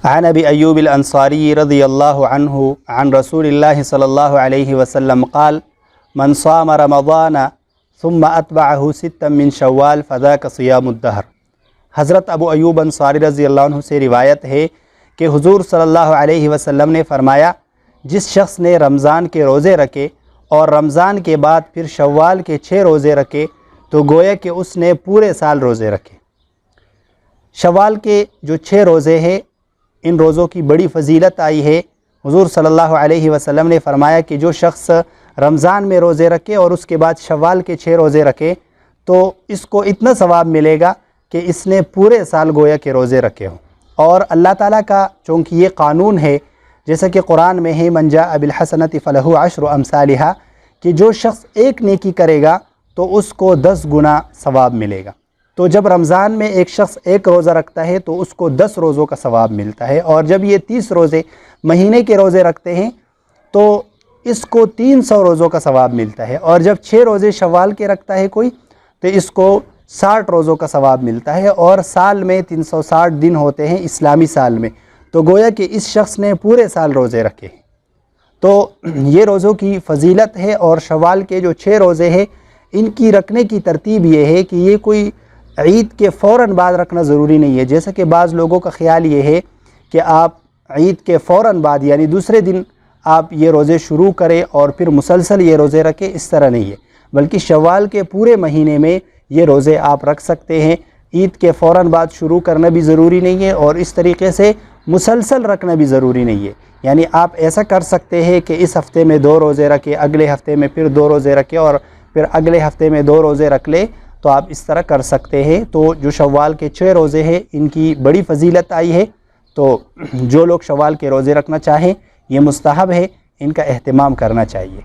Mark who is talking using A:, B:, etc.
A: عن ابی ایوب الانصاری رضی اللہ عنہ عن رسول اللہ صلی اللہ علیہ وسلم قال من صام رمضان ثم اتبعہ ستا من شوال فذاک صیام الدہر۔ حضرت ابو ایوب انصاری رضی اللہ عنہ سے روایت ہے کہ حضور صلی اللہ علیہ وسلم نے فرمایا، جس شخص نے رمضان کے روزے رکھے اور رمضان کے بعد پھر شوال کے 6 روزے رکھے تو گویا کہ اس نے پورے سال روزے رکھے۔ شوال کے جو 6 روزے ہیں، ان روزوں کی بڑی فضیلت آئی ہے۔ حضور صلی اللہ علیہ وسلم نے فرمایا کہ جو شخص رمضان میں روزے رکھے اور اس کے بعد شوال کے 6 روزے رکھے تو اس کو اتنا ثواب ملے گا کہ اس نے پورے سال گویا کہ روزے رکھے ہوں۔ اور اللہ تعالیٰ کا چونکہ یہ قانون ہے، جیسا کہ قرآن میں ہے من جاء بالحسنۃ فلہ 10 امثالھا، کہ جو شخص ایک نیکی کرے گا تو اس کو 10 گنا ثواب ملے گا۔ تو جب رمضان میں ایک شخص ایک روزہ رکھتا ہے تو اس کو 10 روزوں کا ثواب ملتا ہے، اور جب یہ 30 روزے مہینے کے روزے رکھتے ہیں تو اس کو 300 روزوں کا ثواب ملتا ہے، اور جب 6 روزے شوال کے رکھتا ہے کوئی تو اس کو 60 روزوں کا ثواب ملتا ہے، اور سال میں 360 دن ہوتے ہیں اسلامی سال میں، تو گویا کہ اس شخص نے پورے سال روزے رکھے ہیں۔ تو یہ روزوں کی فضیلت ہے، اور شوال کے جو 6 روزے ہیں ان کی رکھنے کی ترتیب یہ ہے کہ یہ کوئی عید کے فوراً بعد رکھنا ضروری نہیں ہے، جیسا کہ بعض لوگوں کا خیال یہ ہے کہ آپ عید کے فوراً بعد یعنی دوسرے دن آپ یہ روزے شروع کریں اور پھر مسلسل یہ روزے رکھیں، اس طرح نہیں ہے، بلکہ شوال کے پورے مہینے میں یہ روزے آپ رکھ سکتے ہیں۔ عید کے فوراً بعد شروع کرنا بھی ضروری نہیں ہے، اور اس طریقے سے مسلسل رکھنا بھی ضروری نہیں ہے۔ یعنی آپ ایسا کر سکتے ہیں کہ اس ہفتے میں 2 روزے رکھے، اگلے ہفتے میں پھر 2 روزے رکھے، اور پھر اگلے ہفتے میں 2 روزے رکھ لے، تو آپ اس طرح کر سکتے ہیں۔ تو جو شوال کے 6 روزے ہیں ان کی بڑی فضیلت آئی ہے، تو جو لوگ شوال کے روزے رکھنا چاہیں یہ مستحب ہے، ان کا اہتمام کرنا چاہیے۔